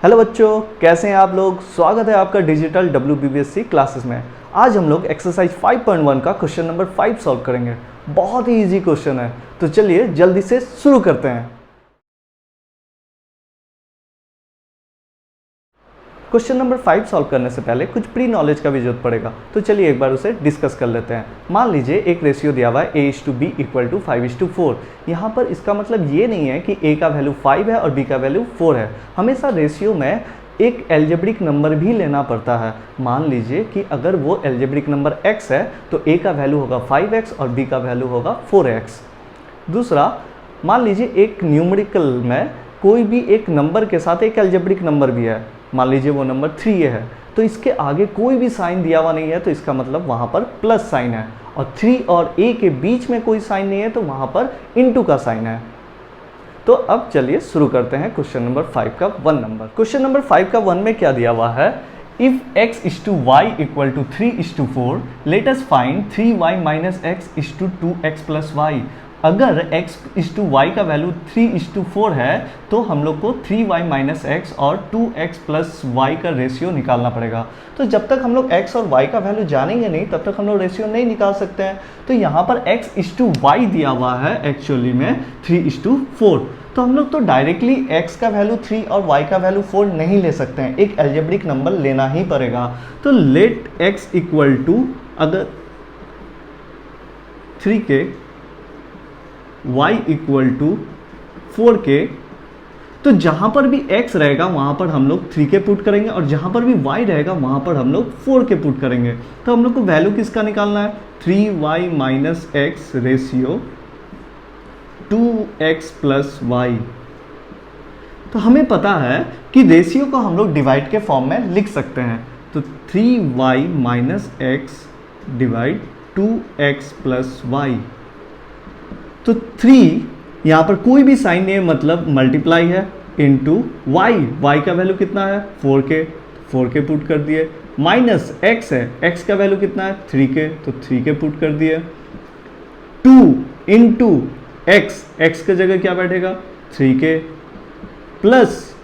Hello बच्चों, कैसे हैं आप लोग। स्वागत है आपका डिजिटल WBBSC क्लासेस में। आज हम लोग एक्सरसाइज 5.1 का क्वेश्चन नंबर 5 सॉल्व करेंगे। बहुत ही इजी क्वेश्चन है, तो चलिए जल्दी से शुरू करते हैं। क्वेश्चन नंबर 5 सॉल्व करने से पहले कुछ प्री नॉलेज का भी जरूरत पड़ेगा, तो चलिए एक बार उसे डिस्कस कर लेते हैं। मान लीजिए एक रेशियो दिया हुआ है A/B = 5:4। यहाँ पर इसका मतलब ये नहीं है कि A का वैल्यू 5 है और B का वैल्यू 4 है। हमेशा रेशियो में एक एल्जेब्रिक नंबर भी लेना पड़ता है। मान लीजिए कि अगर वो एल्जेब्रिक नंबर x है तो A का वैल्यू होगा 5x और B का वैल्यू होगा 4x। दूसरा, मान लीजिए एक न्यूमेरिकल में कोई भी एक नंबर के साथ एक एल्जेब्रिक नंबर भी है। मान लीजिए वो नंबर 3 है, तो इसके आगे कोई भी साइन दिया हुआ नहीं है, तो इसका मतलब वहाँ पर प्लस साइन है। और 3 और A के बीच में कोई साइन नहीं है, तो वहाँ पर इनटू का साइन है। तो अब चलिए शुरू करते हैं क्वेश्चन नंबर 5 का 1 नंबर। क्वेश्चन नंबर 5 का 1 में क्या दिया हुआ है, if x/y = 3:4 let us find 3y - x = 2x + y। अगर x/y का वैल्यू 3:4 है तो हम लोग को 3y - x और 2x + y का रेशियो निकालना पड़ेगा। तो जब तक हम लोग x और y का वैल्यू जानेंगे नहीं तब तक हम लोग रेशियो नहीं निकाल सकते हैं। तो यहाँ पर x/y दिया हुआ है एक्चुअली में 3:4, तो हम लोग तो डायरेक्टली x का वैल्यू 3 और y का वैल्यू 4 नहीं ले सकते हैं, एक एल्जेब्रिक नंबर लेना ही पड़ेगा। तो लेट x = अगर 3k y = 4k, तो जहां पर भी x रहेगा वहां पर हम लोग 3k पुट करेंगे और जहां पर भी y रहेगा वहां पर हम लोग 4k पुट करेंगे। तो हम लोग को वैल्यू किसका निकालना है, 3y - x ratio 2x + y। तो हमें पता है कि रेशियो को हम लोग डिवाइड के फॉर्म में लिख सकते हैं। तो 3y - x divide 2x + y। तो 3 यहाँ पर कोई भी साइन नहीं है, मतलब मल्टीप्लाई है, इनटू y का वैल्यू कितना है 4k पुट कर दिए, माइनस x है, x का वैल्यू कितना है 3k, तो 3k पुट कर दिए, 2 इंटू x के जगह क्या बैठेगा 3k, प्लस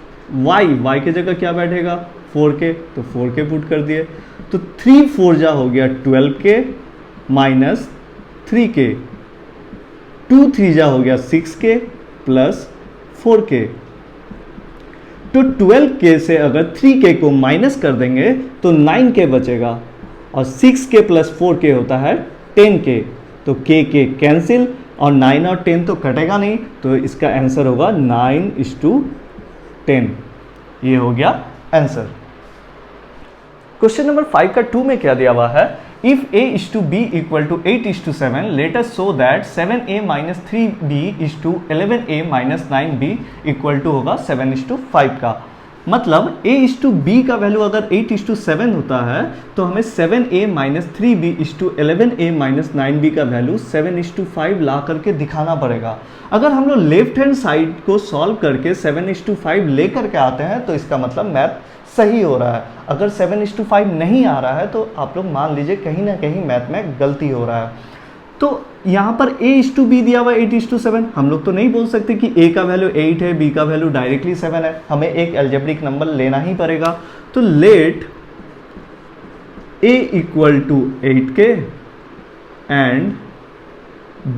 y के जगह क्या बैठेगा 4k, तो 4k पुट कर दिए। तो 3 4 जा हो गया 12k माइनस 3k, 2 3 जा हो गया 6k प्लस 4k। तो 12k से अगर 3k को माइनस कर देंगे तो 9k बचेगा और 6k प्लस 4k होता है 10k। तो k कैंसिल और 9 और 10 तो कटेगा नहीं, तो इसका आंसर होगा 9:10। ये हो गया आंसर। क्वेश्चन नंबर 5 का 2 में क्या दिया हुआ है, if A/B = 8:7 let us show that 7a - 3b = 11a - 9b = होगा 7:5 का। मतलब A/B का वैल्यू अगर 8:7 होता है तो हमें 7a - 3b = 11a - 9b का वैल्यू 7:5 ला करके दिखाना पड़ेगा। अगर हम लोग लेफ्ट हैंड साइड को सॉल्व करके 7:5 ले करके आते हैं तो इसका मतलब मैथ सही हो रहा है। अगर 7:5 नहीं आ रहा है तो आप लोग मान लीजिए कहीं ना कहीं मैथ में गलती हो रहा है। तो यहाँ पर A/B दिया हुआ 8:7, हम लोग तो नहीं बोल सकते कि A का वैल्यू 8 है, B का वैल्यू डायरेक्टली 7 है, हमें एक एल्जेब्रिक नंबर लेना ही पड़ेगा। तो late A = 8k and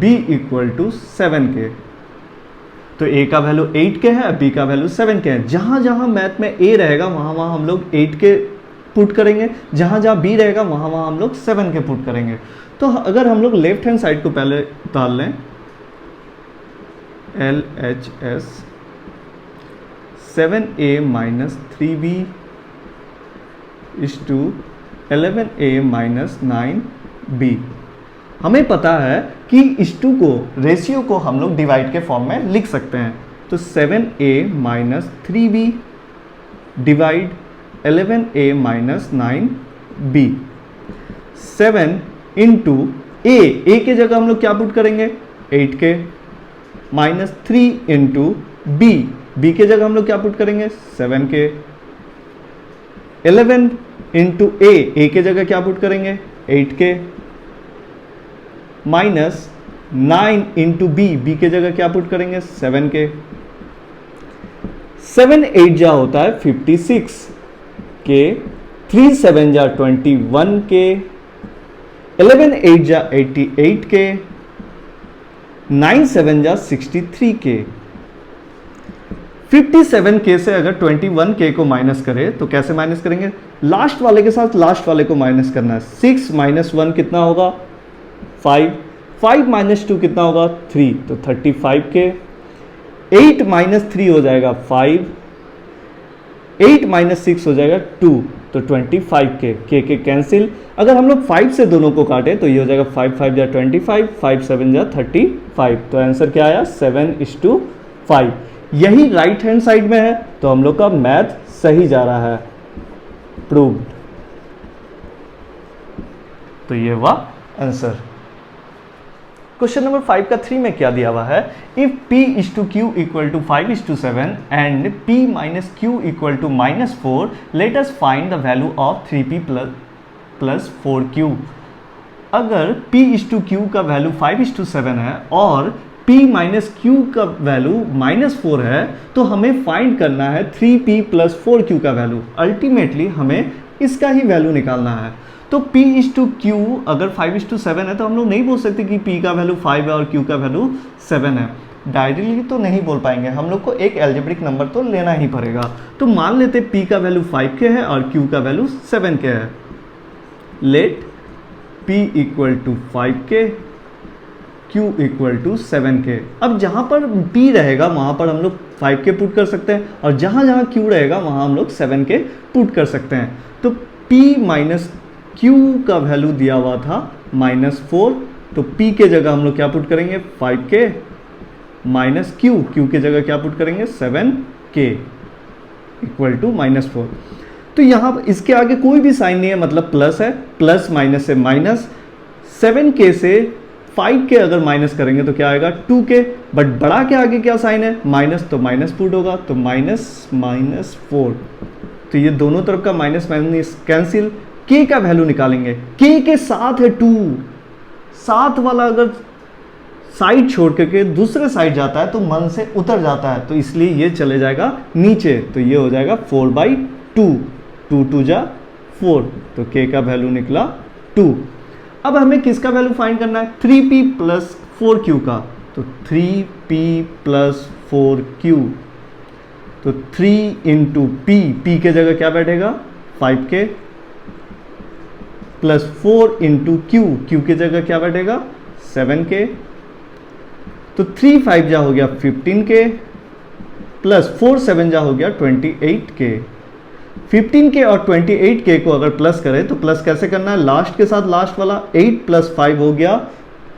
B = 7k। तो A का वैल्यू 8k है, B का वैल्यू 7k है। जहाँ जहाँ मैथ में A रहेगा वहाँ वहाँ हम लोग 8k पुट करेंगे, जहाँ जहाँ B रहेगा वहाँ वहाँ हम लोग 7k पुट करेंगे। तो अगर हम लोग लेफ्ट हैंड साइड को पहले डाल लें, LHS 7a - 3b = 11a - 9b। हमें पता है कि इस 2 को रेशियो को हम लोग डिवाइड के फॉर्म में लिख सकते हैं। तो 7a - 3b divide 11a - 9b। 7 into a के जगह हम लोग क्या पुट करेंगे 8k, माइनस 3 इंटू b के जगह हम लोग क्या पुट करेंगे 7k, 11 इंटू a के जगह क्या पुट करेंगे 8k, माइनस 9 इंटू बी के जगह क्या पुट करेंगे 7k, 7 8 जा होता है 56 के, 3 7 जा 21 के, 11 8 जा 88 के, 9 7 जा 63 के। 57 के से अगर 21 के को माइनस करें तो कैसे माइनस करेंगे? लास्ट वाले के साथ लास्ट वाले को माइनस करना है। 6 माइनस 1 कितना होगा? 5। 5 माइनस 2 कितना होगा? 3, तो 35 के। 8 माइनस 3 हो जाएगा 5, 8 माइनस 6 हो जाएगा 2, तो 25 के कैंसिल। अगर हम लोग 5 से दोनों को काटे तो ये हो जाएगा 5 5 जा 25, 5 7 जा 35। तो आंसर क्या आया? 7:5। यही राइट हैंड साइड में है, तो हम लोग का मैथ सही जा रहा है, प्रूव्ड। तो ये हुआ आंसर। क्वेश्चन नंबर 5 का 3 में क्या दिया हुआ है? If P is to Q equal to 5 is to 7 and P minus Q equal to -4, let us find the value of 3P plus 4Q। अगर P is to Q का value 5 is to 7 है और P minus Q का value -4 है, तो हमें find करना है 3P plus 4Q का वैल्यू। अल्टीमेटली हमें इसका ही वैल्यू निकालना है। तो P is to Q अगर 5 is to 7 है तो हम लोग नहीं बोल सकते कि P का वैल्यू 5 है और Q का वैल्यू 7 है। डायरेक्टली तो नहीं बोल पाएंगे, हम लोग को एक एल्जेब्रिक नंबर तो लेना ही पड़ेगा। तो मान लेते P का वैल्यू 5 के है और Q का वैल्यू 7 के है। लेट P इक्वल टू 5 के, Q इक्वल टू 7 के। अब जहाँ पर P रहेगा वहाँ पर हम लोग 5 के पुट कर सकते हैं और जहाँ जहाँ Q रहेगा वहाँ हम लोग 7 के पुट कर सकते हैं। तो P माइनस Q का वैल्यू दिया हुआ था -4, तो P के जगह हम लोग क्या पुट करेंगे? 5 के माइनस Q के जगह क्या पुट करेंगे? 7 के इक्वल टू -4। तो यहाँ इसके आगे कोई भी साइन नहीं है, मतलब प्लस है, प्लस माइनस से माइनस। 7 के से 5 के अगर माइनस करेंगे तो क्या आएगा? 2 के। बट बड़ा के आगे क्या साइन है? माइनस, तो माइनस पुट होगा, तो -4। तो ये दोनों तरफ का माइनस माइनस कैंसिल। के का वैल्यू निकालेंगे, के साथ है 2। साथ वाला अगर साइड छोड़ करके दूसरे साइड जाता है तो मन से उतर जाता है, तो इसलिए ये चले जाएगा नीचे, तो ये हो जाएगा 4/2। 2 2 जा 4, तो के का वैल्यू निकला 2। अब हमें किसका वैल्यू फाइंड करना है? 3P plus 4Q का। तो 3P plus 4Q, तो 3 इंटू P के जगह क्या बैठेगा? 5 के, प्लस 4 इंटू Q के जगह क्या बैठेगा? 7 के। तो 3 5 जा हो गया 15 के, प्लस 4 7 जा हो गया 28 के। 15 के और 28 के को अगर प्लस करें तो प्लस कैसे करना है? लास्ट के साथ लास्ट वाला। 8 + 5 हो गया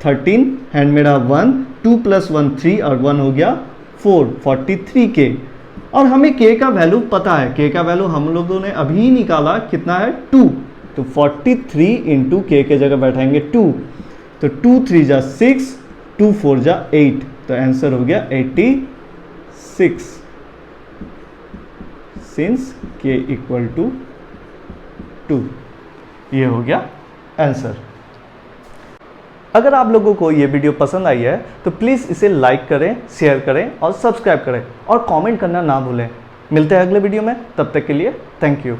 13, हैंड में रहा 1, 2 + 1 3 और 1 हो गया 4, 43 के। और हमें के का वैल्यू पता है, के का वैल्यू हम लोगों ने अभी निकाला, कितना है? 2। तो 43 इंटू के जगह बैठाएंगे 2, तो 2 3 जा 6, 2 4 जा 8, तो आंसर हो गया 86, सिंस के इक्वल टू 2। ये हो गया आंसर। अगर आप लोगों को ये वीडियो पसंद आई है तो प्लीज़ इसे लाइक करें, शेयर करें और सब्सक्राइब करें और कमेंट करना ना भूलें। मिलते हैं अगले वीडियो में, तब तक के लिए थैंक यू।